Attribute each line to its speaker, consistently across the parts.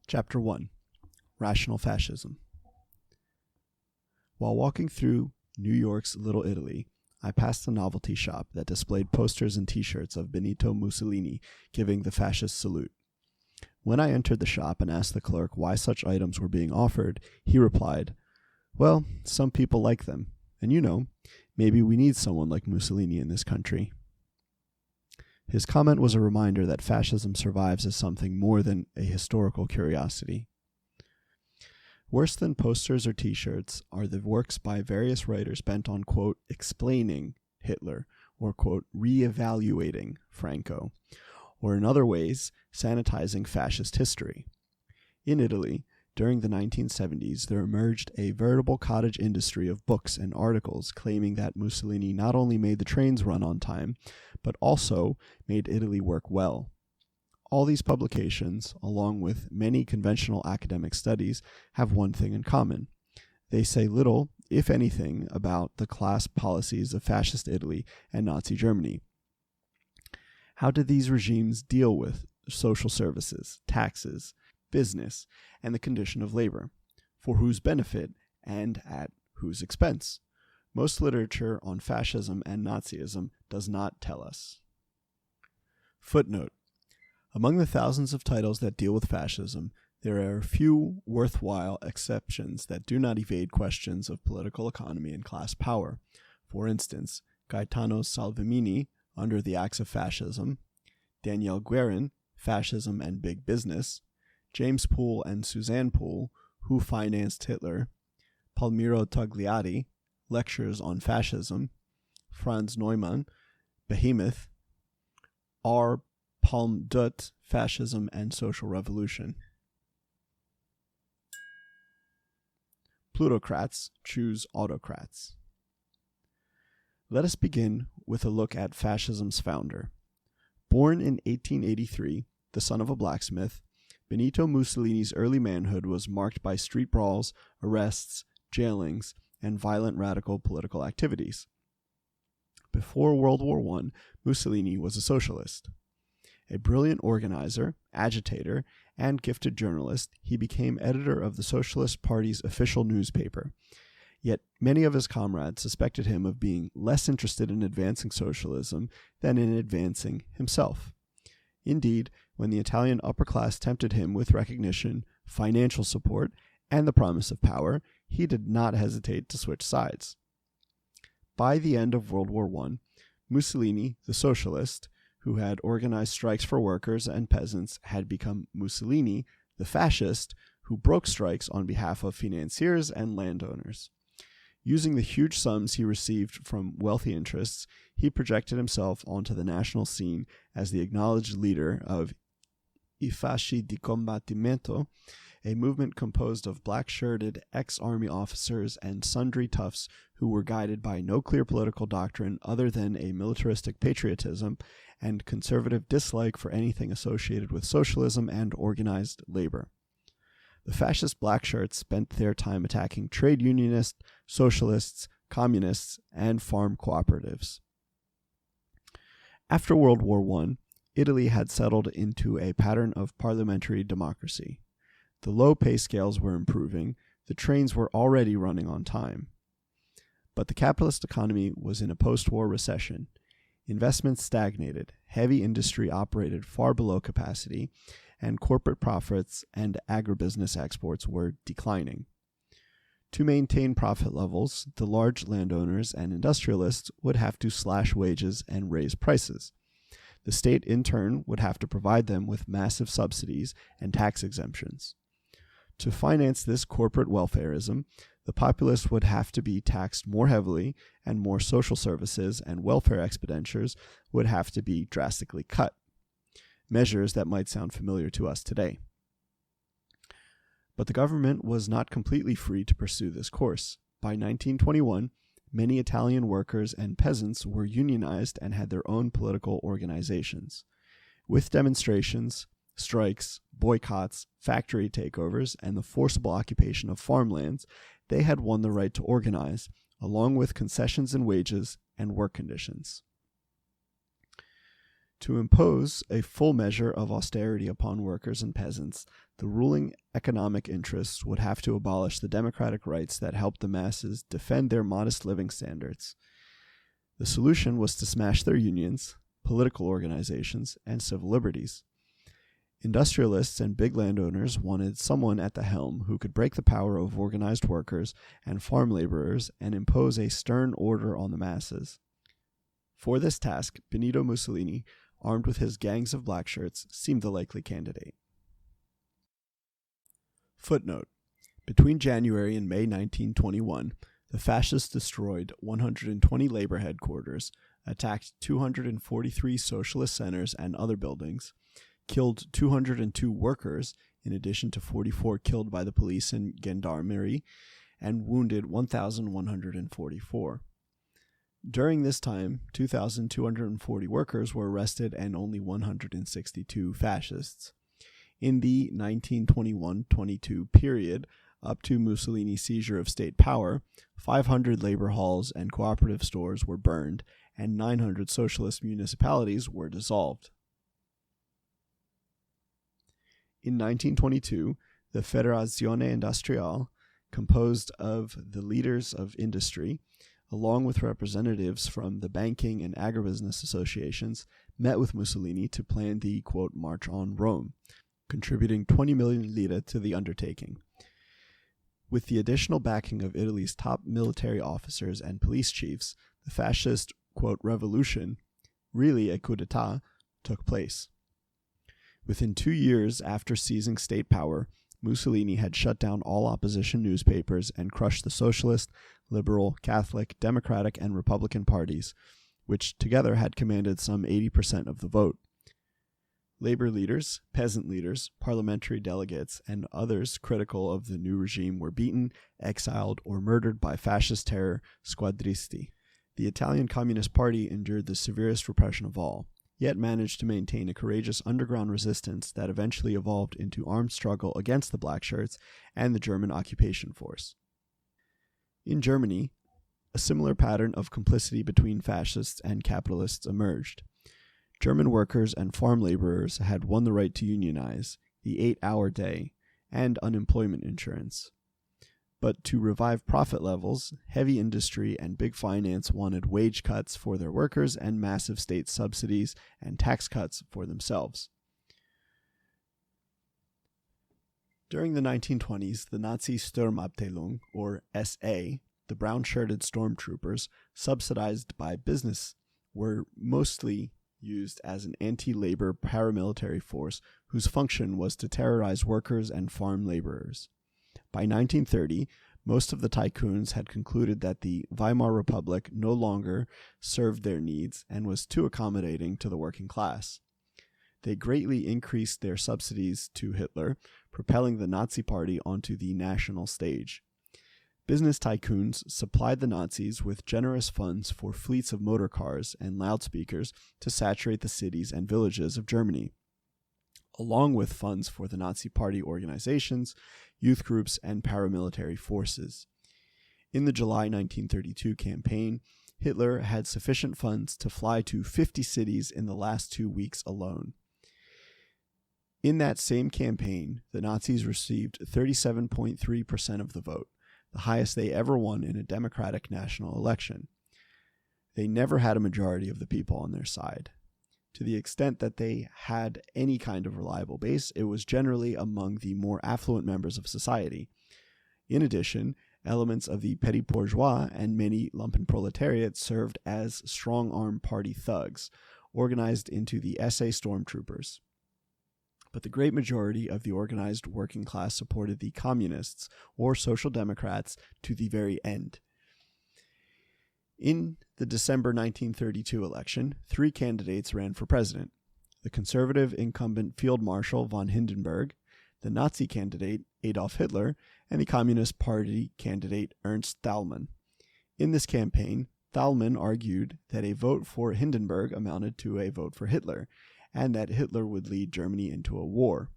Speaker 1: Chapter 1. Rational Fascism. While walking through New York's Little Italy, I passed a novelty shop that displayed posters and t-shirts of Benito Mussolini giving the fascist salute. When I entered the shop and asked the clerk why such items were being offered, he replied, "Well, some people like them, and maybe we need someone like Mussolini in this country." His comment was a reminder that fascism survives as something more than a historical curiosity. Worse than posters or t-shirts are the works by various writers bent on, quote, explaining Hitler, or, quote, re-evaluating Franco, or in other ways, sanitizing fascist history. In Italy, during the 1970s, there emerged a veritable cottage industry of books and articles claiming that Mussolini not only made the trains run on time, but also made Italy work well. All these publications, along with many conventional academic studies, have one thing in common. They say little, if anything, about the class policies of fascist Italy and Nazi Germany. How did these regimes deal with social services, taxes, business, and the condition of labor? For whose benefit and at whose expense? Most literature on fascism and Nazism does not tell us. Footnote. Among the thousands of titles that deal with fascism, there are a few worthwhile exceptions that do not evade questions of political economy and class power. For instance, Gaetano Salvemini, Under the Axe of Fascism, Daniel Guerin, Fascism and Big Business, James Poole and Suzanne Poole, Who Financed Hitler, Palmiro Togliatti, Lectures on Fascism, Franz Neumann, Behemoth, R. Palm Dut, Fascism and Social Revolution. Plutocrats choose autocrats. Let us begin with a look at fascism's founder. Born in 1883, the son of a blacksmith, Benito Mussolini's early manhood was marked by street brawls, arrests, jailings, and violent radical political activities. Before World War I, Mussolini was a socialist. A brilliant organizer, agitator, and gifted journalist, he became editor of the Socialist Party's official newspaper. Yet many of his comrades suspected him of being less interested in advancing socialism than in advancing himself. Indeed, when the Italian upper class tempted him with recognition, financial support, and the promise of power, he did not hesitate to switch sides. By the end of World War I, Mussolini, the socialist, who had organized strikes for workers and peasants, had become Mussolini, the fascist, who broke strikes on behalf of financiers and landowners. Using the huge sums he received from wealthy interests, he projected himself onto the national scene as the acknowledged leader of I Fasci di Combattimento, a movement composed of black-shirted ex-army officers and sundry toughs who were guided by no clear political doctrine other than a militaristic patriotism and conservative dislike for anything associated with socialism and organized labor. The fascist blackshirts spent their time attacking trade unionists, socialists, communists, and farm cooperatives. After World War I, Italy had settled into a pattern of parliamentary democracy. The low pay scales were improving, the trains were already running on time. But the capitalist economy was in a post-war recession. Investments stagnated, heavy industry operated far below capacity, and corporate profits and agribusiness exports were declining. To maintain profit levels, the large landowners and industrialists would have to slash wages and raise prices. The state, in turn, would have to provide them with massive subsidies and tax exemptions. To finance this corporate welfarism, the populace would have to be taxed more heavily, and more social services and welfare expenditures would have to be drastically cut. Measures that might sound familiar to us today. But the government was not completely free to pursue this course. By 1921, many Italian workers and peasants were unionized and had their own political organizations. With demonstrations, strikes, boycotts, factory takeovers, and the forcible occupation of farmlands, they had won the right to organize, along with concessions in wages and work conditions. To impose a full measure of austerity upon workers and peasants, the ruling economic interests would have to abolish the democratic rights that helped the masses defend their modest living standards. The solution was to smash their unions, political organizations, and civil liberties. Industrialists and big landowners wanted someone at the helm who could break the power of organized workers and farm laborers and impose a stern order on the masses. For this task, Benito Mussolini, armed with his gangs of blackshirts, seemed the likely candidate. Footnote: between January and May 1921, the fascists destroyed 120 labor headquarters, attacked 243 socialist centers and other buildings, killed 202 workers, in addition to 44 killed by the police and gendarmerie, and wounded 1,144. During this time, 2,240 workers were arrested and only 162 fascists. In the 1921-22 period, up to Mussolini's seizure of state power, 500 labor halls and cooperative stores were burned, and 900 socialist municipalities were dissolved. In 1922, the Federazione Industriale, composed of the leaders of industry, along with representatives from the banking and agribusiness associations, met with Mussolini to plan the, quote, March on Rome, contributing 20 million lire to the undertaking. With the additional backing of Italy's top military officers and police chiefs, the fascist, quote, revolution, really a coup d'etat, took place. Within 2 years after seizing state power, Mussolini had shut down all opposition newspapers and crushed the socialist, liberal, Catholic, Democratic, and Republican parties, which together had commanded some 80% of the vote. Labor leaders, peasant leaders, parliamentary delegates, and others critical of the new regime were beaten, exiled, or murdered by fascist terror squadristi. The Italian Communist Party endured the severest repression of all, yet managed to maintain a courageous underground resistance that eventually evolved into armed struggle against the Blackshirts and the German occupation force. In Germany, a similar pattern of complicity between fascists and capitalists emerged. German workers and farm laborers had won the right to unionize, the 8-hour day, and unemployment insurance. But to revive profit levels, heavy industry and big finance wanted wage cuts for their workers and massive state subsidies and tax cuts for themselves. During the 1920s, the Nazi Sturmabteilung, or SA, the brown-shirted stormtroopers, subsidized by business, were mostly used as an anti-labor paramilitary force whose function was to terrorize workers and farm laborers. By 1930, most of the tycoons had concluded that the Weimar Republic no longer served their needs and was too accommodating to the working class. They greatly increased their subsidies to Hitler, propelling the Nazi Party onto the national stage. Business tycoons supplied the Nazis with generous funds for fleets of motor cars and loudspeakers to saturate the cities and villages of Germany, along with funds for the Nazi Party organizations, youth groups, and paramilitary forces. In the July 1932 campaign, Hitler had sufficient funds to fly to 50 cities in the last 2 weeks alone. In that same campaign, the Nazis received 37.3% of the vote, the highest they ever won in a democratic national election. They never had a majority of the people on their side. To the extent that they had any kind of reliable base, it was generally among the more affluent members of society. In addition, elements of the petit bourgeois and many lumpenproletariat served as strong-arm party thugs, organized into the SA stormtroopers. But the great majority of the organized working class supported the communists or social democrats to the very end. In the December 1932 election, 3 candidates ran for president: the conservative incumbent Field Marshal von Hindenburg, the Nazi candidate Adolf Hitler, and the Communist Party candidate Ernst Thälmann. In this campaign, Thälmann argued that a vote for Hindenburg amounted to a vote for Hitler, and that Hitler would lead Germany into a war.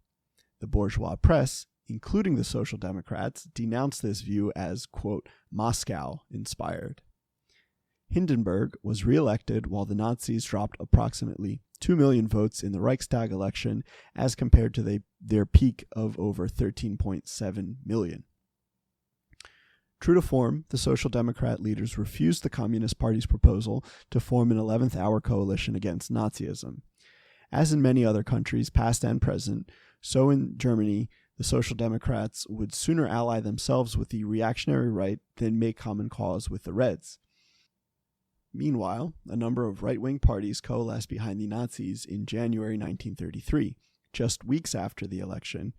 Speaker 1: The bourgeois press, including the Social Democrats, denounced this view as, quote, Moscow-inspired. Hindenburg was re-elected while the Nazis dropped approximately 2 million votes in the Reichstag election as compared to their peak of over 13.7 million. True to form, the Social Democrat leaders refused the Communist Party's proposal to form an 11th hour coalition against Nazism. As in many other countries, past and present, so in Germany, the Social Democrats would sooner ally themselves with the reactionary right than make common cause with the Reds. Meanwhile, a number of right-wing parties coalesced behind the Nazis in January 1933. Just weeks after the election,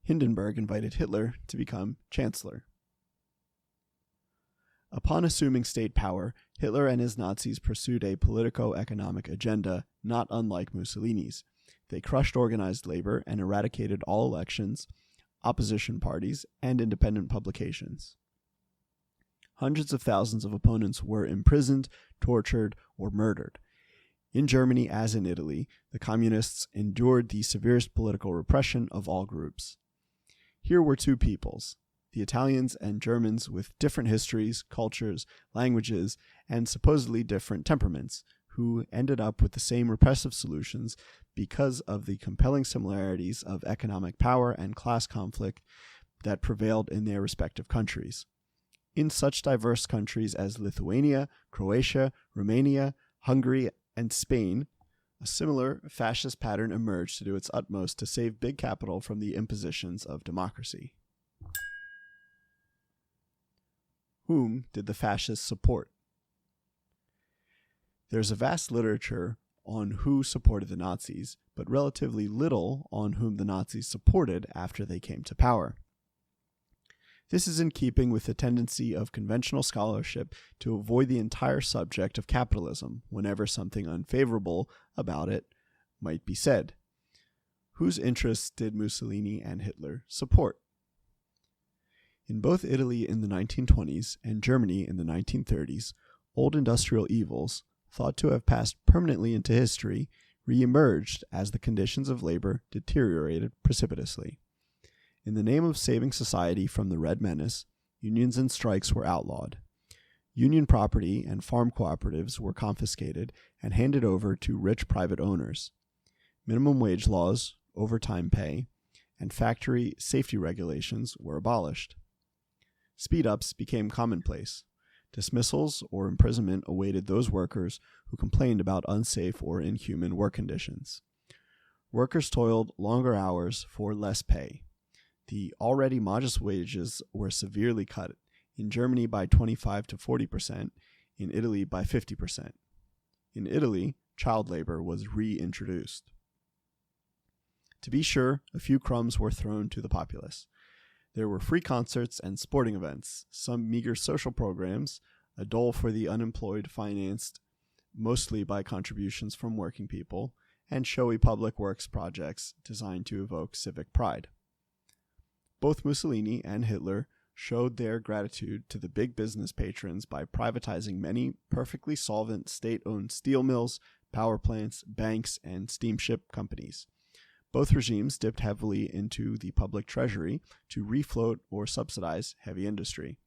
Speaker 1: Hindenburg invited Hitler to become chancellor. Upon assuming state power, Hitler and his Nazis pursued a politico-economic agenda not unlike Mussolini's. They crushed organized labor and eradicated all elections, opposition parties, and independent publications. Hundreds of thousands of opponents were imprisoned, tortured, or murdered. In Germany, as in Italy, the communists endured the severest political repression of all groups. Here were two peoples, the Italians and Germans with different histories, cultures, languages, and supposedly different temperaments, who ended up with the same repressive solutions because of the compelling similarities of economic power and class conflict that prevailed in their respective countries. In such diverse countries as Lithuania, Croatia, Romania, Hungary, and Spain, a similar fascist pattern emerged to do its utmost to save big capital from the impositions of democracy. Whom did the fascists support? There's a vast literature on who supported the Nazis, but relatively little on whom the Nazis supported after they came to power. This is in keeping with the tendency of conventional scholarship to avoid the entire subject of capitalism whenever something unfavorable about it might be said. Whose interests did Mussolini and Hitler support? In both Italy in the 1920s and Germany in the 1930s, old industrial evils, thought to have passed permanently into history, re-emerged as the conditions of labor deteriorated precipitously. In the name of saving society from the Red Menace, unions and strikes were outlawed. Union property and farm cooperatives were confiscated and handed over to rich private owners. Minimum wage laws, overtime pay, and factory safety regulations were abolished. Speed-ups became commonplace. Dismissals or imprisonment awaited those workers who complained about unsafe or inhuman work conditions. Workers toiled longer hours for less pay. The already modest wages were severely cut, in Germany by 25 to 40%, in Italy by 50%. In Italy, child labor was reintroduced. To be sure, a few crumbs were thrown to the populace. There were free concerts and sporting events, some meager social programs, a dole for the unemployed financed mostly by contributions from working people, and showy public works projects designed to evoke civic pride. Both Mussolini and Hitler showed their gratitude to the big business patrons by privatizing many perfectly solvent state-owned steel mills, power plants, banks, and steamship companies. Both regimes dipped heavily into the public treasury to refloat or subsidize heavy industry.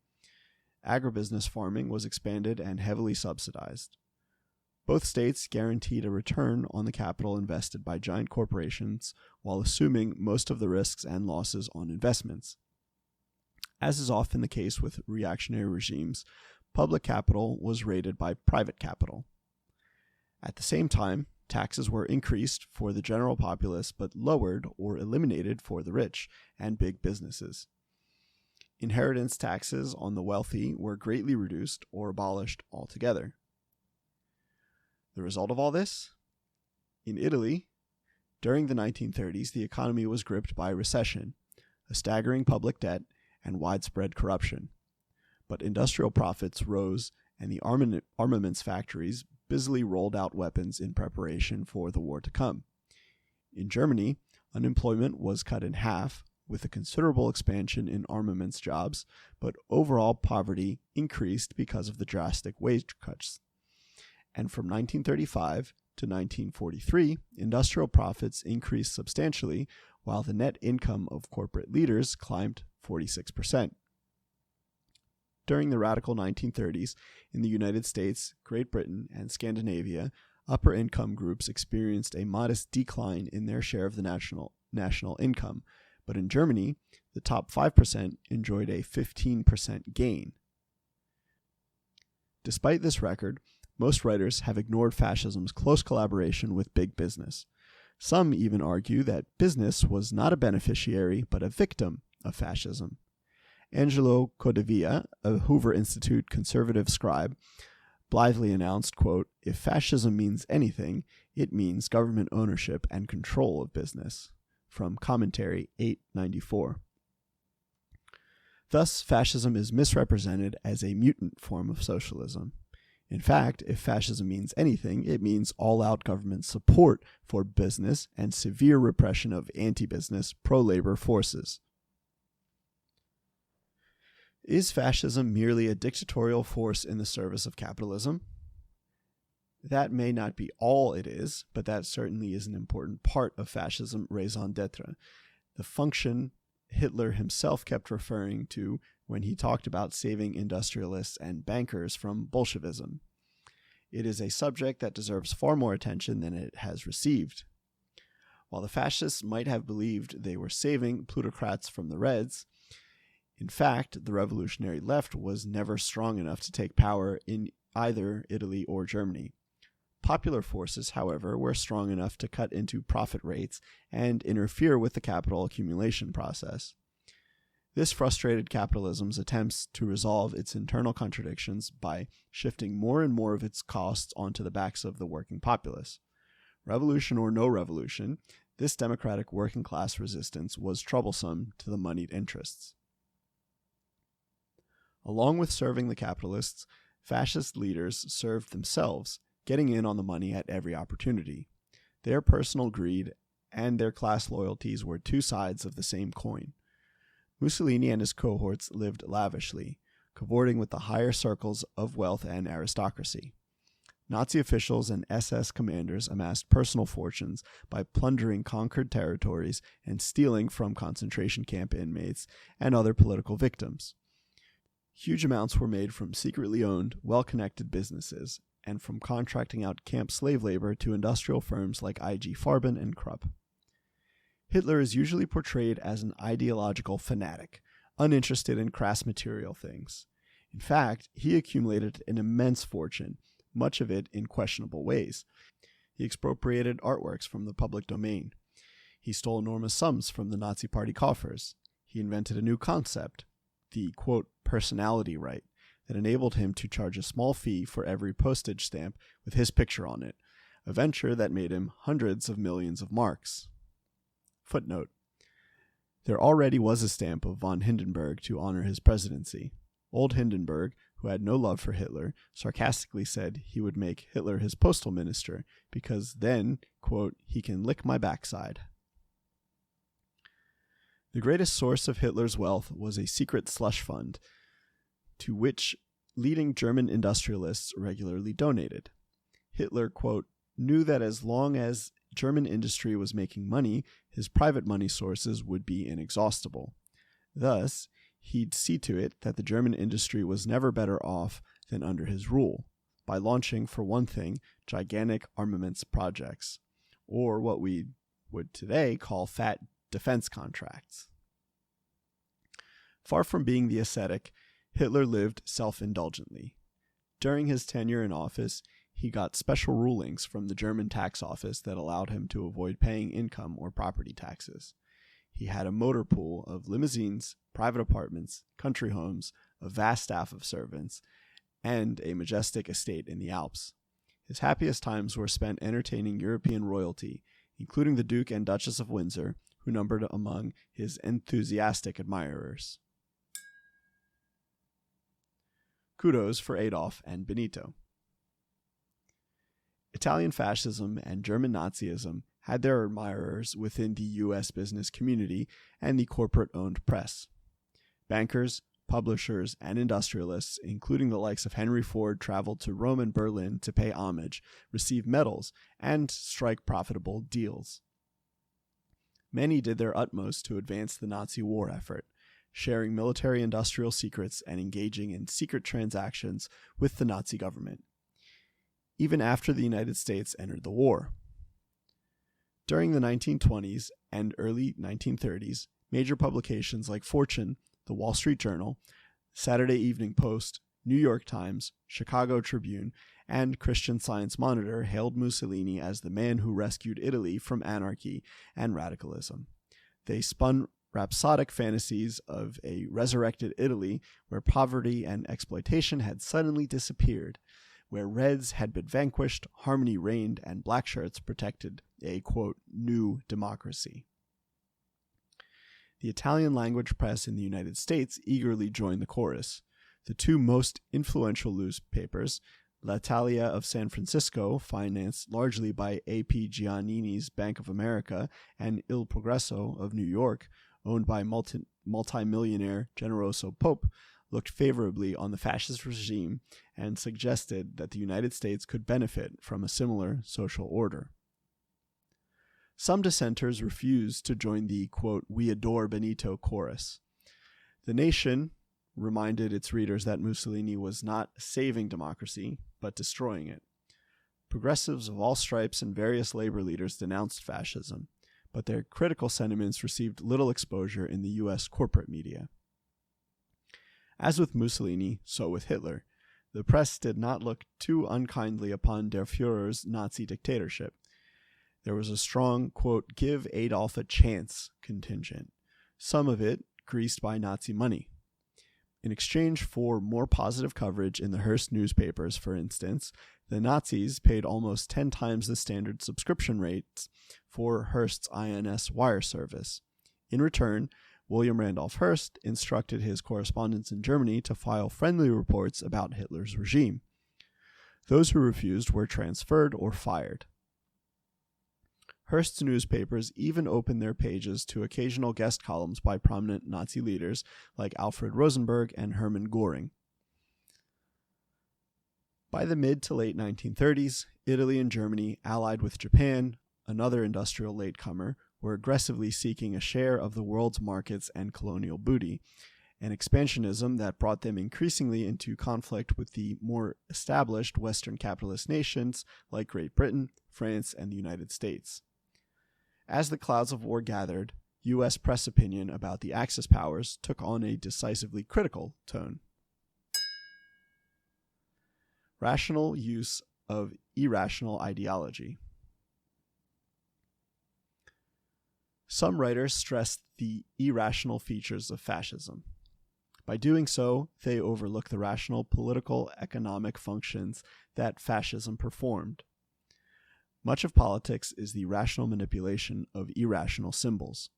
Speaker 1: Agribusiness farming was expanded and heavily subsidized. Both states guaranteed a return on the capital invested by giant corporations while assuming most of the risks and losses on investments. As is often the case with reactionary regimes, public capital was raided by private capital. At the same time, taxes were increased for the general populace but lowered or eliminated for the rich and big businesses. Inheritance taxes on the wealthy were greatly reduced or abolished altogether. The result of all this? In Italy, during the 1930s, the economy was gripped by recession, a staggering public debt, and widespread corruption. But industrial profits rose, and the armaments factories busily rolled out weapons in preparation for the war to come. In Germany, unemployment was cut in half, with a considerable expansion in armaments jobs, but overall poverty increased because of the drastic wage cuts. And from 1935 to 1943, industrial profits increased substantially, while the net income of corporate leaders climbed 46%. during the radical 1930s, in the United States, Great Britain, and Scandinavia, upper income groups experienced a modest decline in their share of the national income, but in Germany, the top 5% enjoyed a 15% gain. Despite this record, most writers have ignored fascism's close collaboration with big business. Some even argue that business was not a beneficiary but a victim of fascism. Angelo Codevilla, a Hoover Institute conservative scribe, blithely announced, quote, "If fascism means anything, it means government ownership and control of business," from Commentary 894. Thus, fascism is misrepresented as a mutant form of socialism. In fact, if fascism means anything, it means all-out government support for business and severe repression of anti-business, pro-labor forces. Is fascism merely a dictatorial force in the service of capitalism? That may not be all it is, but that certainly is an important part of fascism raison d'etre, the function Hitler himself kept referring to when he talked about saving industrialists and bankers from Bolshevism. It is a subject that deserves far more attention than it has received. While the fascists might have believed they were saving Plutocrats from the Reds, in fact, the revolutionary left was never strong enough to take power in either Italy or Germany. Popular forces, however, were strong enough to cut into profit rates and interfere with the capital accumulation process. This frustrated capitalism's attempts to resolve its internal contradictions by shifting more and more of its costs onto the backs of the working populace. Revolution or no revolution, this democratic working class resistance was troublesome to the moneyed interests. Along with serving the capitalists, fascist leaders served themselves, getting in on the money at every opportunity. Their personal greed and their class loyalties were two sides of the same coin. Mussolini and his cohorts lived lavishly, cavorting with the higher circles of wealth and aristocracy. Nazi officials and SS commanders amassed personal fortunes by plundering conquered territories and stealing from concentration camp inmates and other political victims. Huge amounts were made from secretly owned, well-connected businesses, and from contracting out camp slave labor to industrial firms like IG Farben and Krupp. Hitler is usually portrayed as an ideological fanatic, uninterested in crass material things. In fact, he accumulated an immense fortune, much of it in questionable ways. He expropriated artworks from the public domain. He stole enormous sums from the Nazi Party coffers. He invented a new concept, the, quote, personality right, that enabled him to charge a small fee for every postage stamp with his picture on it, a venture that made him hundreds of millions of marks. Footnote: there already was a stamp of von Hindenburg to honor his presidency. Old Hindenburg, who had no love for Hitler, sarcastically said he would make Hitler his postal minister because then, quote, he can lick my backside. The greatest source of Hitler's wealth was a secret slush fund, to which leading German industrialists regularly donated. Hitler, quote, knew that as long as German industry was making money, his private money sources would be inexhaustible. Thus, he'd see to it that the German industry was never better off than under his rule, by launching, for one thing, gigantic armaments projects, or what we would today call fat defense contracts. Far from being the ascetic, Hitler lived self-indulgently. During his tenure in office, he got special rulings from the German tax office that allowed him to avoid paying income or property taxes. He had a motor pool of limousines, private apartments, country homes, a vast staff of servants, and a majestic estate in the Alps. His happiest times were spent entertaining European royalty, including the Duke and Duchess of Windsor, who numbered among his enthusiastic admirers. Kudos for Adolf and Benito. Italian fascism and German Nazism had their admirers within the U.S. business community and the corporate-owned press. Bankers, publishers, and industrialists, including the likes of Henry Ford, traveled to Rome and Berlin to pay homage, receive medals, and strike profitable deals. Many did their utmost to advance the Nazi war effort. sharing military-industrial secrets and engaging in secret transactions with the Nazi government, even after the United States entered the war. During the 1920s and early 1930s, major publications like Fortune, The Wall Street Journal, Saturday Evening Post, New York Times, Chicago Tribune, and Christian Science Monitor hailed Mussolini as the man who rescued Italy from anarchy and radicalism. They spun rhapsodic fantasies of a resurrected Italy where poverty and exploitation had suddenly disappeared, where Reds had been vanquished, harmony reigned, and Blackshirts protected a, quote, new democracy. The Italian-language press in the United States eagerly joined the chorus. The two most influential newspapers, L'Italia of San Francisco, financed largely by A.P. Giannini's Bank of America, and Il Progresso of New York, owned by multimillionaire Generoso Pope, looked favorably on the fascist regime and suggested that the United States could benefit from a similar social order. Some dissenters refused to join the, quote, "We adore Benito" chorus. The Nation reminded its readers that Mussolini was not saving democracy, but destroying it. Progressives of all stripes and various labor leaders denounced fascism, but their critical sentiments received little exposure in the U.S. corporate media. As with Mussolini, so with Hitler, the press did not look too unkindly upon Der Führer's Nazi dictatorship. There was a strong, quote, "give Adolf a chance" contingent, some of it greased by Nazi money. In exchange for more positive coverage in the Hearst newspapers, for instance, the Nazis paid almost 10 times the standard subscription rates for Hearst's INS wire service. In return, William Randolph Hearst instructed his correspondents in Germany to file friendly reports about Hitler's regime. Those who refused were transferred or fired. Hearst's newspapers even opened their pages to occasional guest columns by prominent Nazi leaders like Alfred Rosenberg and Hermann Göring. By the mid to late 1930s, Italy and Germany, allied with Japan, another industrial latecomer, were aggressively seeking a share of the world's markets and colonial booty, an expansionism that brought them increasingly into conflict with the more established Western capitalist nations like Great Britain, France, and the United States. As the clouds of war gathered, U.S. press opinion about the Axis powers took on a decisively critical tone. Rational use of irrational ideology. Some writers stressed the irrational features of fascism. By doing so, they overlook the rational political economic functions that fascism performed. Much of politics is the rational manipulation of irrational symbols.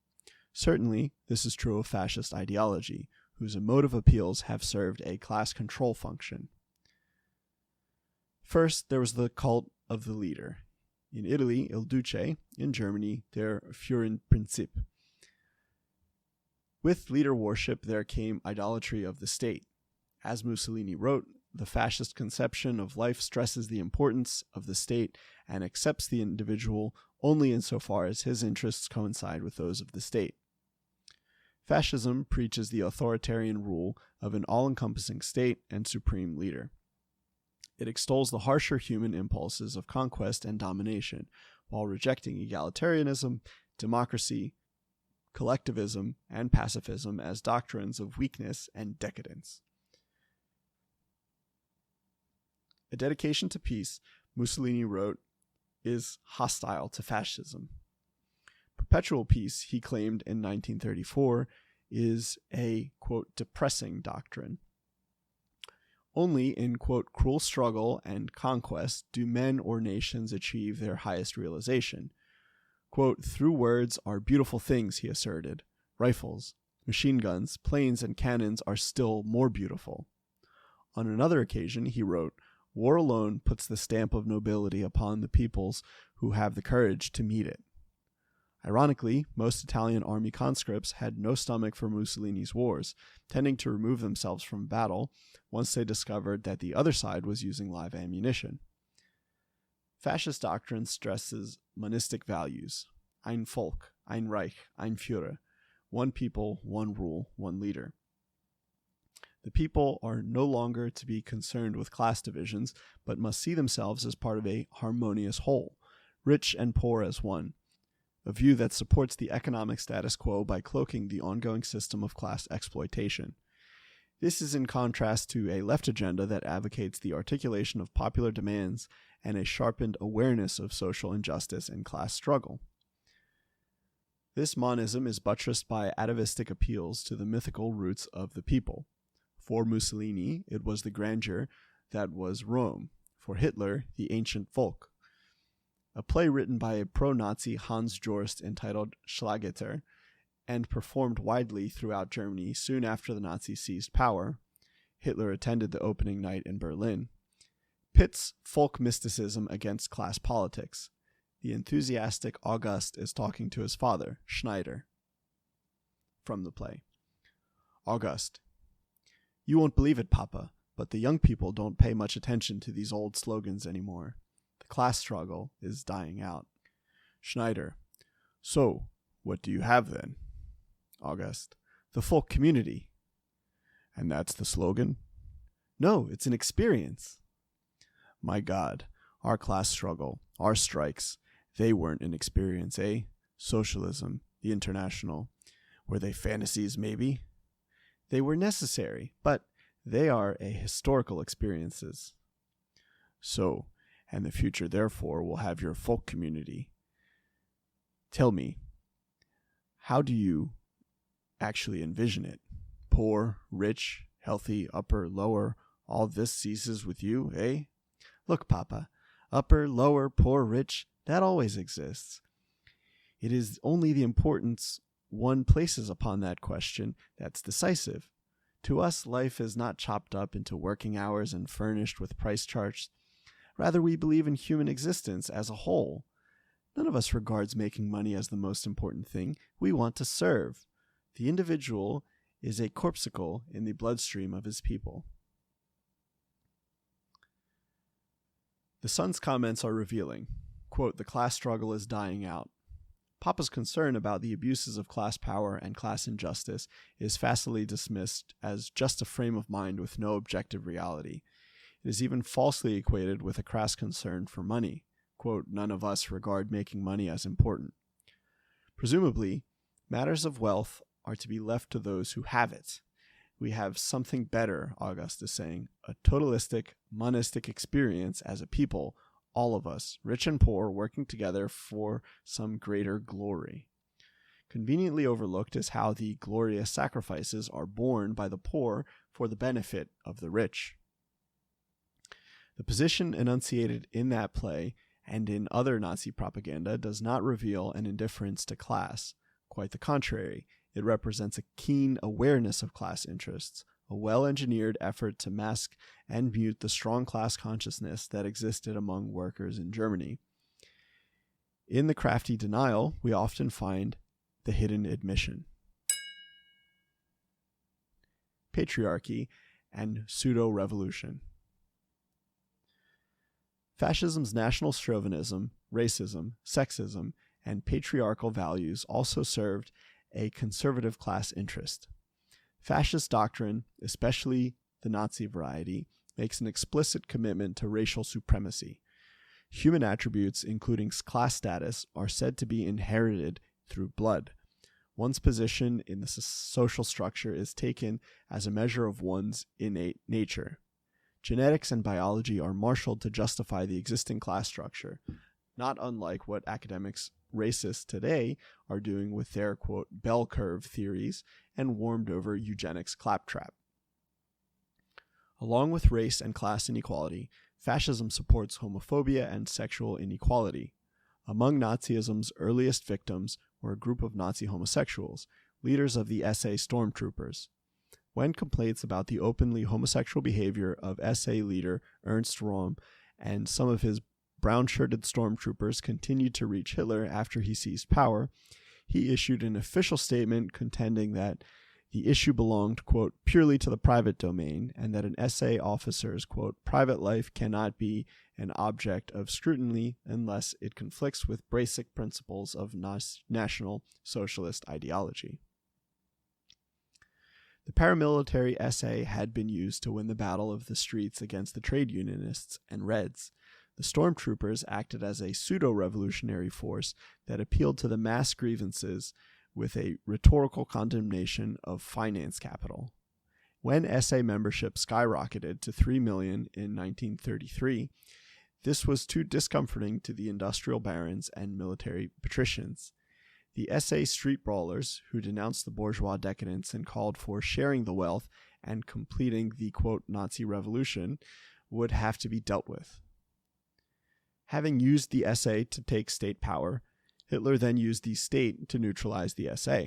Speaker 1: Certainly, this is true of fascist ideology, whose emotive appeals have served a class control function. First, there was the cult of the leader. In Italy, Il Duce; in Germany, Der Führerprinzip. With leader worship, there came idolatry of the state. As Mussolini wrote, the fascist conception of life stresses the importance of the state and accepts the individual only insofar as his interests coincide with those of the state. Fascism preaches the authoritarian rule of an all-encompassing state and supreme leader. It extols the harsher human impulses of conquest and domination, while rejecting egalitarianism, democracy, collectivism, and pacifism as doctrines of weakness and decadence. A dedication to peace, Mussolini wrote, is hostile to fascism. Perpetual peace, he claimed in 1934, is a, quote, depressing doctrine. Only in, quote, cruel struggle and conquest do men or nations achieve their highest realization. Quote, through words are beautiful things, he asserted. Rifles, machine guns, planes, and cannons are still more beautiful. On another occasion, he wrote, war alone puts the stamp of nobility upon the peoples who have the courage to meet it. Ironically, most Italian army conscripts had no stomach for Mussolini's wars, tending to remove themselves from battle once they discovered that the other side was using live ammunition. Fascist doctrine stresses monistic values, ein Volk, ein Reich, ein Führer, one people, one rule, one leader. The people are no longer to be concerned with class divisions, but must see themselves as part of a harmonious whole, rich and poor as one, a view that supports the economic status quo by cloaking the ongoing system of class exploitation. This is in contrast to a left agenda that advocates the articulation of popular demands and a sharpened awareness of social injustice and class struggle. This monism is buttressed by atavistic appeals to the mythical roots of the people. For Mussolini, it was the grandeur that was Rome. For Hitler, the ancient folk. A play written by a pro-Nazi Hans Jost entitled Schlageter and performed widely throughout Germany soon after the Nazis seized power. Hitler attended the opening night in Berlin. Pits folk mysticism against class politics. The enthusiastic August is talking to his father, Schneider. From the play. August. You won't believe it, Papa, but the young people don't pay much attention to these old slogans anymore. The class struggle is dying out. Schneider. So, what do you have then? August. The folk community. And that's the slogan? No, it's an experience. My God, our class struggle, our strikes, they weren't an experience, eh? Socialism, the International. Were they fantasies, maybe? They were necessary, but they are a historical experiences. So, and the future, therefore, will have your folk community. Tell me, how do you actually envision it? Poor, rich, healthy, upper, lower, all this ceases with you, eh? Look, Papa, upper, lower, poor, rich, that always exists. It is only the importance one places upon that question that's decisive. To us, life is not chopped up into working hours and furnished with price charts. Rather, we believe in human existence as a whole. None of us regards making money as the most important thing. We want to serve. The individual is a corpuscle in the bloodstream of his people. The son's comments are revealing. Quote, the class struggle is dying out. Papa's concern about the abuses of class power and class injustice is facilely dismissed as just a frame of mind with no objective reality. It is even falsely equated with a crass concern for money. Quote, none of us regard making money as important. Presumably, matters of wealth are to be left to those who have it. We have something better, August is saying, a totalistic, monistic experience as a people, all of us, rich and poor, working together for some greater glory. Conveniently overlooked is how the glorious sacrifices are borne by the poor for the benefit of the rich. The position enunciated in that play and in other Nazi propaganda does not reveal an indifference to class. Quite the contrary, it represents a keen awareness of class interests, a well-engineered effort to mask and mute the strong class consciousness that existed among workers in Germany. In the crafty denial, we often find the hidden admission. Patriarchy and pseudo-revolution. Fascism's national chauvinism, racism, sexism, and patriarchal values also served a conservative class interest. Fascist doctrine, especially the Nazi variety, makes an explicit commitment to racial supremacy. Human attributes, including class status, are said to be inherited through blood. One's position in the social structure is taken as a measure of one's innate nature. Genetics and biology are marshaled to justify the existing class structure, not unlike what academics racists today are doing with their, quote, bell curve theories and warmed-over eugenics claptrap. Along with race and class inequality, fascism supports homophobia and sexual inequality. Among Nazism's earliest victims were a group of Nazi homosexuals, leaders of the SA stormtroopers. When complaints about the openly homosexual behavior of SA leader Ernst Röhm and some of his brown-shirted stormtroopers continued to reach Hitler after he seized power, he issued an official statement contending that the issue belonged, quote, purely to the private domain, and that an SA officer's, quote, private life cannot be an object of scrutiny unless it conflicts with basic principles of National Socialist ideology. paramilitary SA had been used to win the battle of the streets against the trade unionists and Reds. The stormtroopers acted as a pseudo-revolutionary force that appealed to the mass grievances with a rhetorical condemnation of finance capital. When SA membership skyrocketed to 3 million in 1933, this was too discomforting to the industrial barons and military patricians. The SA street brawlers, who denounced the bourgeois decadence and called for sharing the wealth and completing the, quote, Nazi revolution, would have to be dealt with. Having used the SA to take state power, Hitler then used the state to neutralize the SA.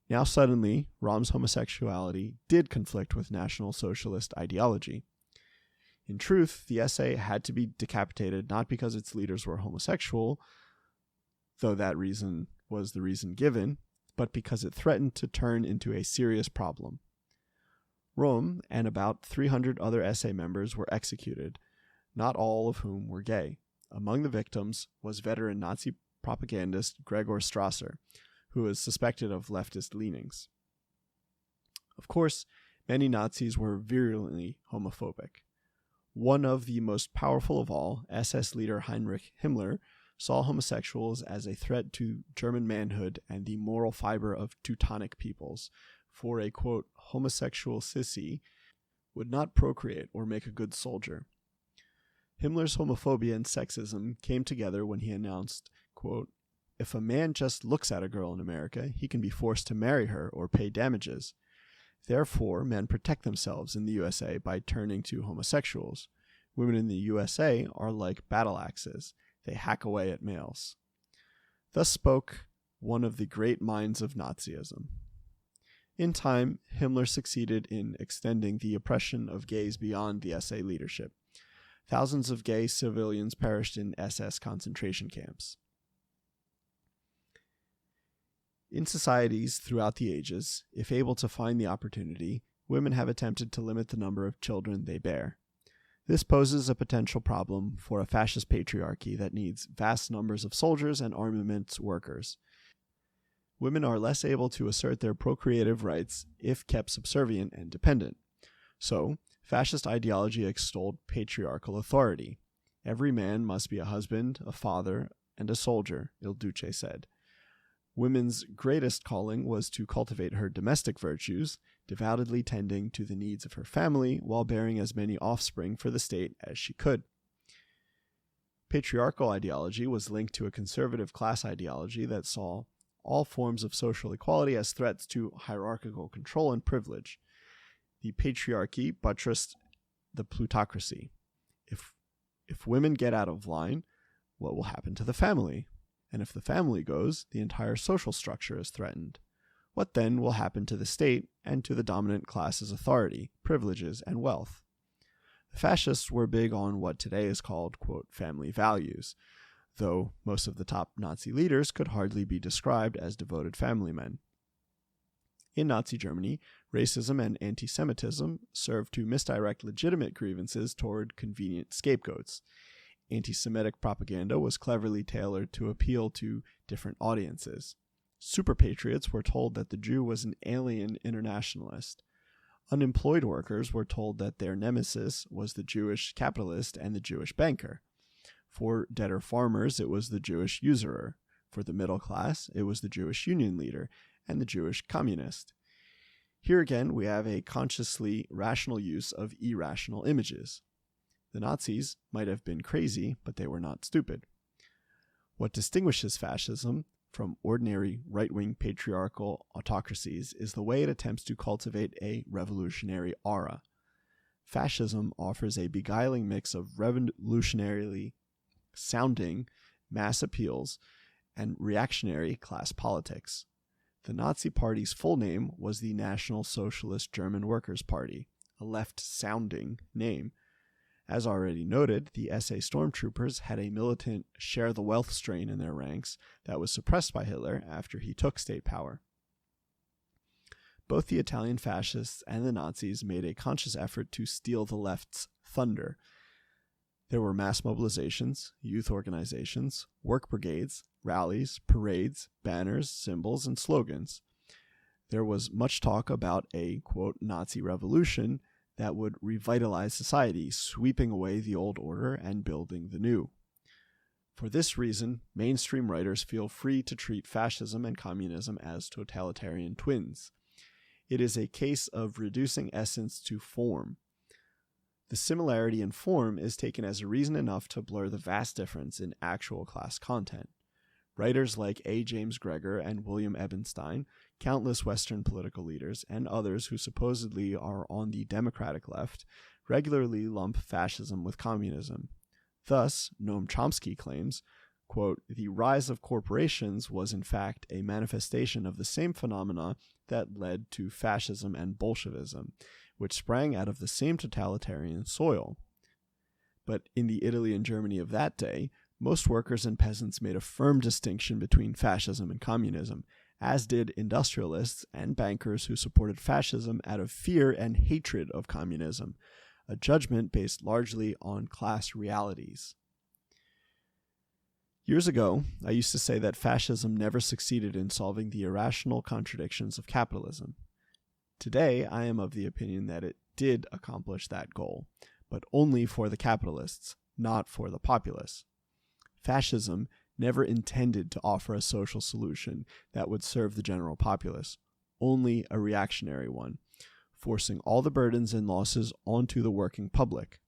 Speaker 1: Now suddenly, Röhm's homosexuality did conflict with National Socialist ideology. In truth, the SA had to be decapitated not because its leaders were homosexual, though that reason was the reason given, but because it threatened to turn into a serious problem. Röhm and about 300 other SA members were executed, not all of whom were gay. Among the victims was veteran Nazi propagandist Gregor Strasser, who was suspected of leftist leanings. Of course, many Nazis were virulently homophobic. One of the most powerful of all, SS leader Heinrich Himmler, saw homosexuals as a threat to German manhood and the moral fiber of Teutonic peoples, for a, quote, homosexual sissy would not procreate or make a good soldier. Himmler's homophobia and sexism came together when he announced, quote, if a man just looks at a girl in America, he can be forced to marry her or pay damages. Therefore, men protect themselves in the USA by turning to homosexuals. Women in the USA are like battle axes. They hack away at males. Thus spoke one of the great minds of Nazism. In time, Himmler succeeded in extending the oppression of gays beyond the SA leadership. Thousands of gay civilians perished in SS concentration camps. In societies throughout the ages, if able to find the opportunity, women have attempted to limit the number of children they bear. This poses a potential problem for a fascist patriarchy that needs vast numbers of soldiers and armaments workers. Women are less able to assert their procreative rights if kept subservient and dependent. So, fascist ideology extolled patriarchal authority. Every man must be a husband, a father, and a soldier, Il Duce said. Women's greatest calling was to cultivate her domestic virtues, devoutly tending to the needs of her family while bearing as many offspring for the state as she could. Patriarchal ideology was linked to a conservative class ideology that saw all forms of social equality as threats to hierarchical control and privilege. The patriarchy buttressed the plutocracy. If women get out of line, what will happen to the family? And if the family goes, the entire social structure is threatened. What then will happen to the state and to the dominant class's authority, privileges, and wealth? The fascists were big on what today is called, quote, family values, though most of the top Nazi leaders could hardly be described as devoted family men. In Nazi Germany, racism and anti-Semitism served to misdirect legitimate grievances toward convenient scapegoats. Anti-Semitic propaganda was cleverly tailored to appeal to different audiences. Super patriots were told that the Jew was an alien internationalist. Unemployed workers were told that their nemesis was the Jewish capitalist and the Jewish banker. For debtor farmers, it was the Jewish usurer. For the middle class, it was the Jewish union leader and the Jewish communist. Here again, we have a consciously rational use of irrational images. The Nazis might have been crazy, but they were not stupid. What distinguishes fascism from ordinary right-wing patriarchal autocracies is the way it attempts to cultivate a revolutionary aura. Fascism offers a beguiling mix of revolutionarily sounding mass appeals and reactionary class politics. The Nazi Party's full name was the National Socialist German Workers' Party, a left-sounding name. As already noted, the SA stormtroopers had a militant share-the-wealth strain in their ranks that was suppressed by Hitler after he took state power. Both the Italian fascists and the Nazis made a conscious effort to steal the left's thunder. There were mass mobilizations, youth organizations, work brigades, rallies, parades, banners, symbols, and slogans. There was much talk about a, quote, Nazi revolution that would revitalize society, sweeping away the old order and building the new. For this reason, mainstream writers feel free to treat fascism and communism as totalitarian twins. It is a case of reducing essence to form. The similarity in form is taken as a reason enough to blur the vast difference in actual class content. Writers like A. James Gregor and William Ebenstein, countless Western political leaders, and others who supposedly are on the democratic left, regularly lump fascism with communism. Thus, Noam Chomsky claims, quote, the rise of corporations was in fact a manifestation of the same phenomena that led to fascism and Bolshevism, which sprang out of the same totalitarian soil. But in the Italy and Germany of that day, most workers and peasants made a firm distinction between fascism and communism, as did industrialists and bankers who supported fascism out of fear and hatred of communism, a judgment based largely on class realities. Years ago, I used to say that fascism never succeeded in solving the irrational contradictions of capitalism. Today, I am of the opinion that it did accomplish that goal, but only for the capitalists, not for the populace. Fascism never intended to offer a social solution that would serve the general populace, only a reactionary one, forcing all the burdens and losses onto the working public.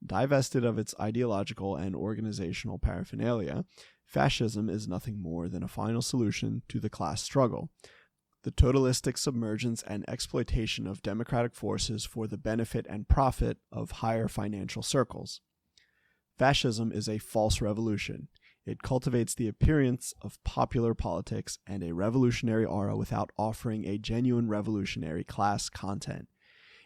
Speaker 1: Divested of its ideological and organizational paraphernalia, fascism is nothing more than a final solution to the class struggle, the totalistic submergence and exploitation of democratic forces for the benefit and profit of higher financial circles. Fascism is a false revolution. It cultivates the appearance of popular politics and a revolutionary aura without offering a genuine revolutionary class content.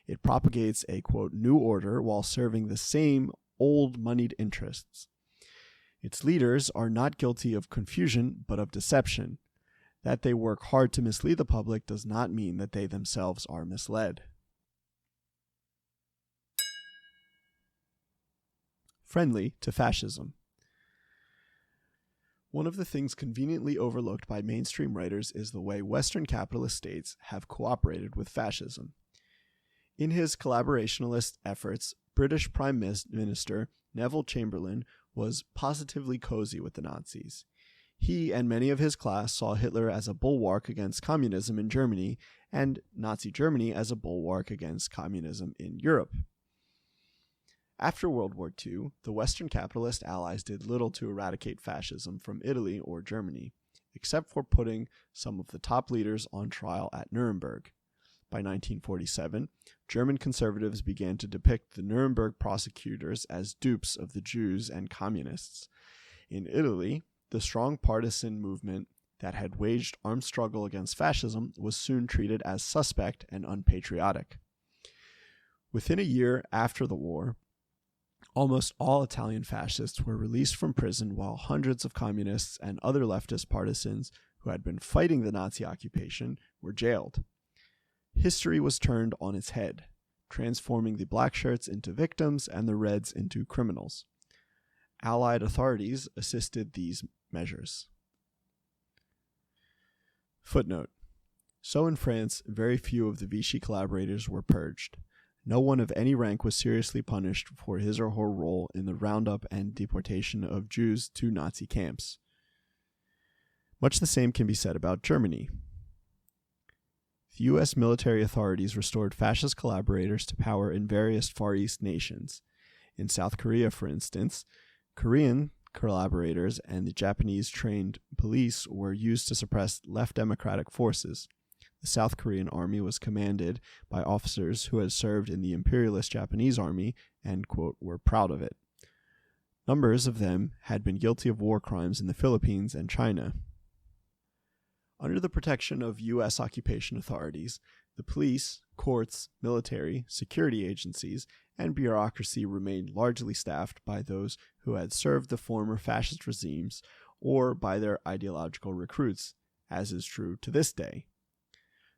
Speaker 1: It propagates a, quote, new order while serving the same old moneyed interests. Its leaders are not guilty of confusion, but of deception. That they work hard to mislead the public does not mean that they themselves are misled. Friendly to fascism. One of the things conveniently overlooked by mainstream writers is the way Western capitalist states have cooperated with fascism. In his collaborationist efforts, British Prime Minister Neville Chamberlain was positively cozy with the Nazis. He and many of his class saw Hitler as a bulwark against communism in Germany and Nazi Germany as a bulwark against communism in Europe. After World War II, the Western capitalist allies did little to eradicate fascism from Italy or Germany, except for putting some of the top leaders on trial at Nuremberg. By 1947, German conservatives began to depict the Nuremberg prosecutors as dupes of the Jews and communists. In Italy, the strong partisan movement that had waged armed struggle against fascism was soon treated as suspect and unpatriotic. Within a year after the war, almost all Italian fascists were released from prison while hundreds of communists and other leftist partisans who had been fighting the Nazi occupation were jailed. History was turned on its head, transforming the Blackshirts into victims and the Reds into criminals. Allied authorities assisted these measures. Footnote. So in France, very few of the Vichy collaborators were purged. No one of any rank was seriously punished for his or her role in the roundup and deportation of Jews to Nazi camps. Much the same can be said about Germany. The U.S. military authorities restored fascist collaborators to power in various Far East nations. In South Korea, for instance, Korean collaborators and the Japanese-trained police were used to suppress left democratic forces. The South Korean army was commanded by officers who had served in the imperialist Japanese army and, quote, were proud of it. Numbers of them had been guilty of war crimes in the Philippines and China. Under the protection of U.S. occupation authorities, the police, courts, military, security agencies, and bureaucracy remained largely staffed by those who had served the former fascist regimes or by their ideological recruits, as is true to this day.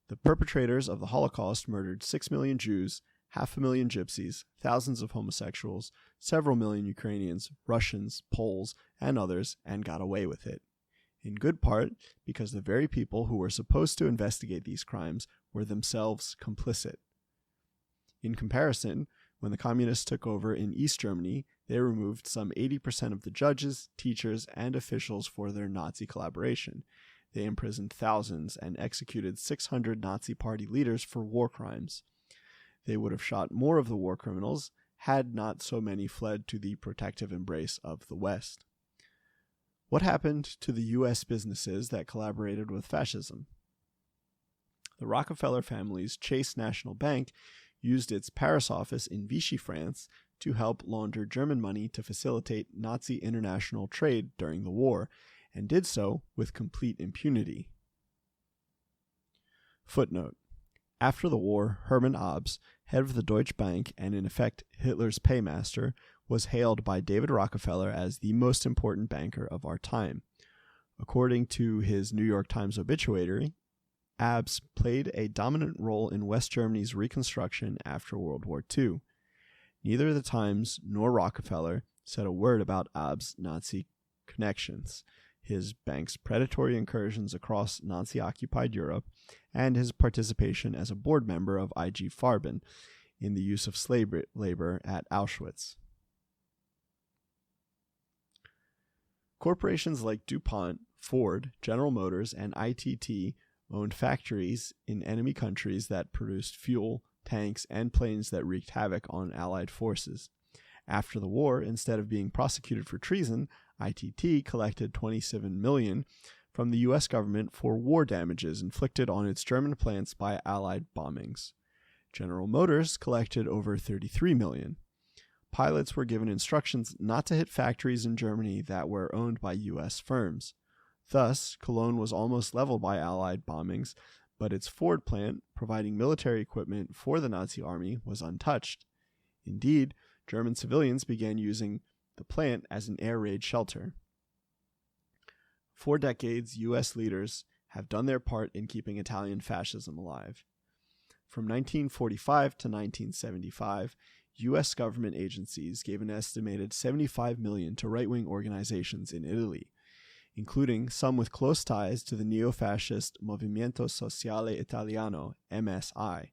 Speaker 1: The perpetrators of the Holocaust murdered 6 million Jews, 500,000 gypsies, thousands of homosexuals, several million Ukrainians, Russians, Poles, and others, and got away with it. in good part because the very people who were supposed to investigate these crimes were themselves complicit. In comparison, when the communists took over in East Germany, they removed some 80% of the judges, teachers, and officials for their Nazi collaboration. They imprisoned thousands and executed 600 Nazi party leaders for war crimes. They would have shot more of the war criminals had not so many fled to the protective embrace of the West. What happened to the U.S. businesses that collaborated with fascism? The Rockefeller family's Chase National Bank used its Paris office in Vichy, France, to help launder German money to facilitate Nazi international trade during the war, and did so with complete impunity. Footnote: after the war, Hermann Abs, head of the Deutsche Bank and in effect Hitler's paymaster, was hailed by David Rockefeller as the most important banker of our time. According to his New York Times obituary, Abs played a dominant role in West Germany's reconstruction after World War II. Neither the Times nor Rockefeller said a word about Abs' Nazi connections, his bank's predatory incursions across Nazi-occupied Europe, and his participation as a board member of IG Farben in the use of slave labor at Auschwitz. Corporations like DuPont, Ford, General Motors, and ITT owned factories in enemy countries that produced fuel, tanks, and planes that wreaked havoc on Allied forces. After the war, instead of being prosecuted for treason, ITT collected $27 million from the U.S. government for war damages inflicted on its German plants by Allied bombings. General Motors collected over $33 million. Pilots were given instructions not to hit factories in Germany that were owned by U.S. firms. Thus, Cologne was almost leveled by Allied bombings, but its Ford plant, providing military equipment for the Nazi army, was untouched. Indeed, German civilians began using the plant as an air raid shelter. For decades, U.S. leaders have done their part in keeping Italian fascism alive. From 1945 to 1975, U.S. government agencies gave an estimated $75 million to right-wing organizations in Italy, including some with close ties to the neo-fascist Movimento Sociale Italiano, MSI.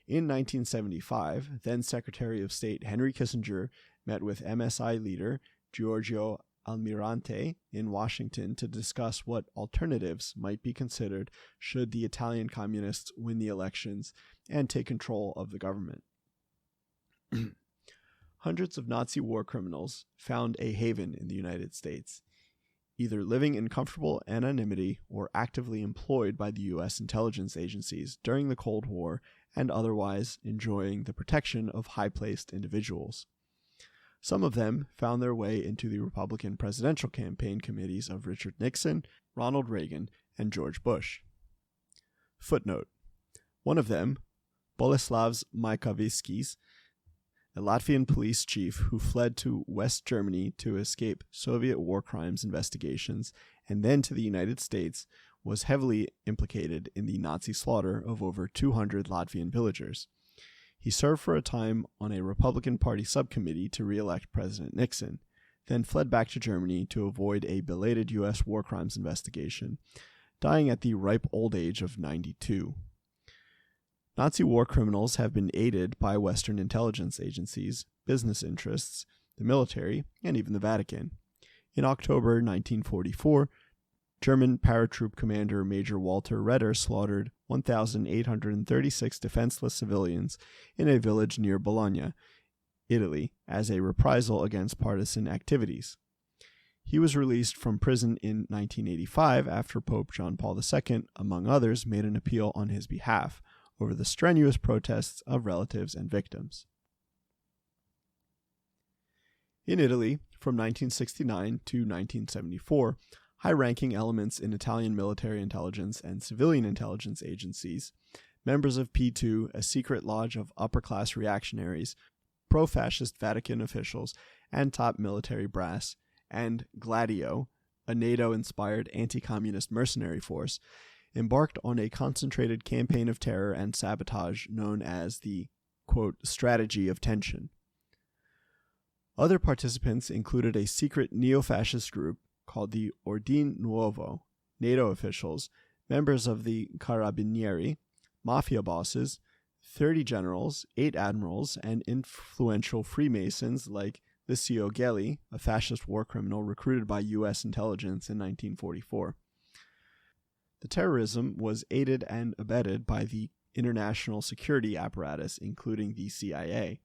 Speaker 1: In 1975, then Secretary of State Henry Kissinger met with MSI leader Giorgio Almirante in Washington to discuss what alternatives might be considered should the Italian communists win the elections and take control of the government. Hundreds of Nazi war criminals found a haven in the United States, either living in comfortable anonymity or actively employed by the U.S. intelligence agencies during the Cold War and otherwise enjoying the protection of high-placed individuals. Some of them found their way into the Republican presidential campaign committees of Richard Nixon, Ronald Reagan, and George Bush. Footnote: one of them, Boleslavs Maikaviskis, a Latvian police chief who fled to West Germany to escape Soviet war crimes investigations and then to the United States, was heavily implicated in the Nazi slaughter of over 200 Latvian villagers. He served for a time on a Republican Party subcommittee to re-elect President Nixon, then fled back to Germany to avoid a belated U.S. war crimes investigation, dying at the ripe old age of 92. Nazi war criminals have been aided by Western intelligence agencies, business interests, the military, and even the Vatican. In October 1944, German paratroop commander Major Walter Redder slaughtered 1,836 defenseless civilians in a village near Bologna, Italy, as a reprisal against partisan activities. He was released from prison in 1985 after Pope John Paul II, among others, made an appeal on his behalf over the strenuous protests of relatives and victims. In Italy, from 1969 to 1974, high-ranking elements in Italian military intelligence and civilian intelligence agencies, members of P2, a secret lodge of upper-class reactionaries, pro-fascist Vatican officials, and top military brass, and Gladio, a NATO-inspired anti-communist mercenary force, embarked on a concentrated campaign of terror and sabotage known as the, quote, strategy of tension. Other participants included a secret neo-fascist group called the Ordine Nuovo, NATO officials, members of the Carabinieri, mafia bosses, 30 generals, 8 admirals, and influential Freemasons like Licio Gelli, a fascist war criminal recruited by U.S. intelligence in 1944. The terrorism was aided and abetted by the international security apparatus, including the CIA.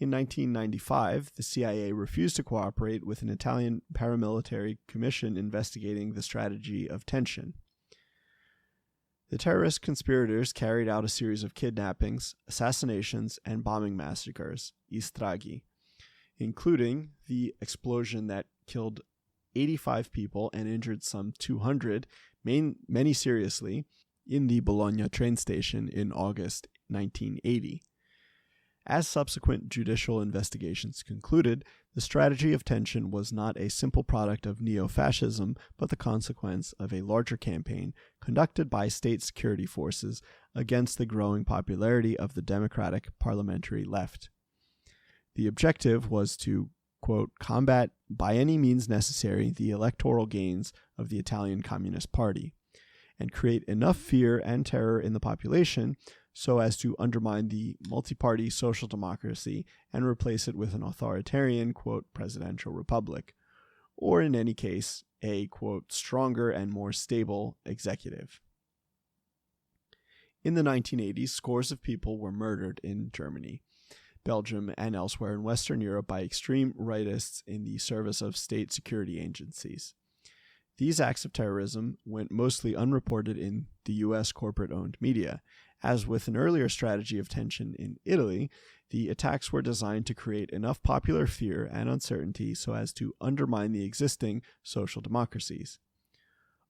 Speaker 1: In 1995, the CIA refused to cooperate with an Italian paramilitary commission investigating the strategy of tension. The terrorist conspirators carried out a series of kidnappings, assassinations, and bombing massacres, stragi, including the explosion that killed 85 people and injured some 200, many seriously, in the Bologna train station in August 1980. As subsequent judicial investigations concluded, the strategy of tension was not a simple product of neo-fascism, but the consequence of a larger campaign conducted by state security forces against the growing popularity of the democratic parliamentary left. The objective was to, quote, combat by any means necessary the electoral gains of the Italian Communist Party, and create enough fear and terror in the population so as to undermine the multi-party social democracy and replace it with an authoritarian, quote, presidential republic, or in any case, a, quote, stronger and more stable executive. In the 1980s, scores of people were murdered in Germany, Belgium, and elsewhere in Western Europe by extreme rightists in the service of state security agencies. These acts of terrorism went mostly unreported in the U.S. corporate-owned media. As with an earlier strategy of tension in Italy, the attacks were designed to create enough popular fear and uncertainty so as to undermine the existing social democracies.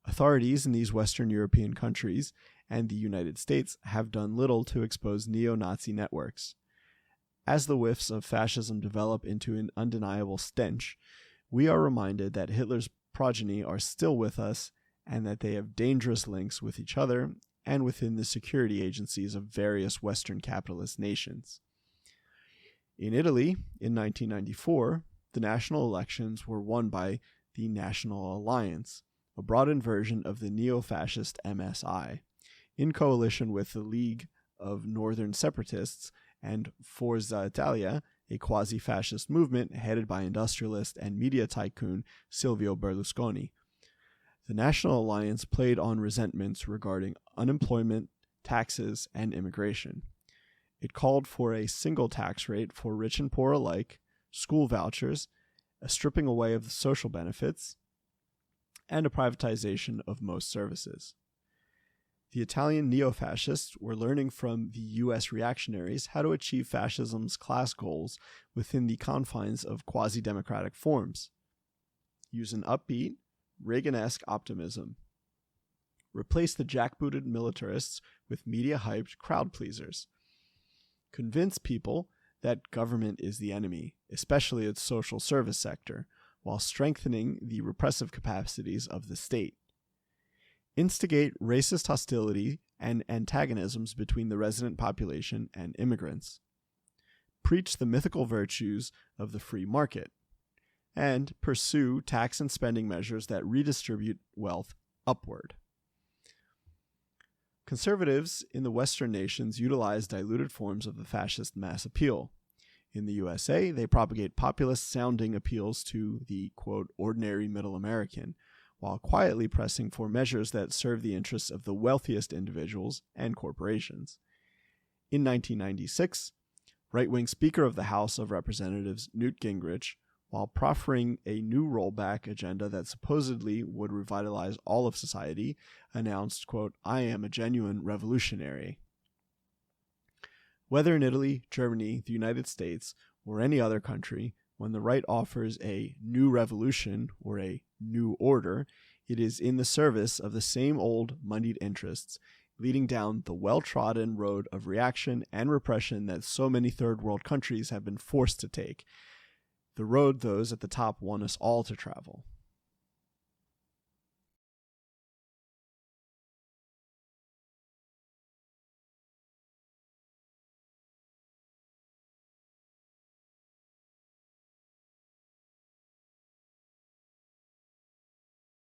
Speaker 1: Authorities in these Western European countries and the United States have done little to expose neo-Nazi networks. As the whiffs of fascism develop into an undeniable stench, we are reminded that Hitler's progeny are still with us and that they have dangerous links with each other and within the security agencies of various Western capitalist nations. In Italy, in 1994, the national elections were won by the National Alliance, a broadened version of the neo-fascist MSI, in coalition with the League of Northern Separatists and Forza Italia, a quasi-fascist movement headed by industrialist and media tycoon Silvio Berlusconi. The National Alliance played on resentments regarding unemployment, taxes, and immigration. It called for a single tax rate for rich and poor alike, school vouchers, a stripping away of the social benefits, and a privatization of most services. The Italian neo-fascists were learning from the U.S. reactionaries how to achieve fascism's class goals within the confines of quasi-democratic forms. Use an upbeat, Reagan-esque optimism. Replace the jackbooted militarists with media-hyped crowd-pleasers. Convince people that government is the enemy, especially its social service sector, while strengthening the repressive capacities of the state. Instigate racist hostility and antagonisms between the resident population and immigrants. Preach the mythical virtues of the free market. And pursue tax and spending measures that redistribute wealth upward. Conservatives in the Western nations utilize diluted forms of the fascist mass appeal. In the USA, they propagate populist-sounding appeals to the, quote, ordinary middle American, while quietly pressing for measures that serve the interests of the wealthiest individuals and corporations. In 1996, right-wing Speaker of the House of Representatives Newt Gingrich, while proffering a new rollback agenda that supposedly would revitalize all of society, announced, quote, I am a genuine revolutionary. Whether in Italy, Germany, the United States, or any other country, when the right offers a new revolution or a new order, it is in the service of the same old moneyed interests, leading down the well-trodden road of reaction and repression that so many third world countries have been forced to take, the road those at the top want us all to travel.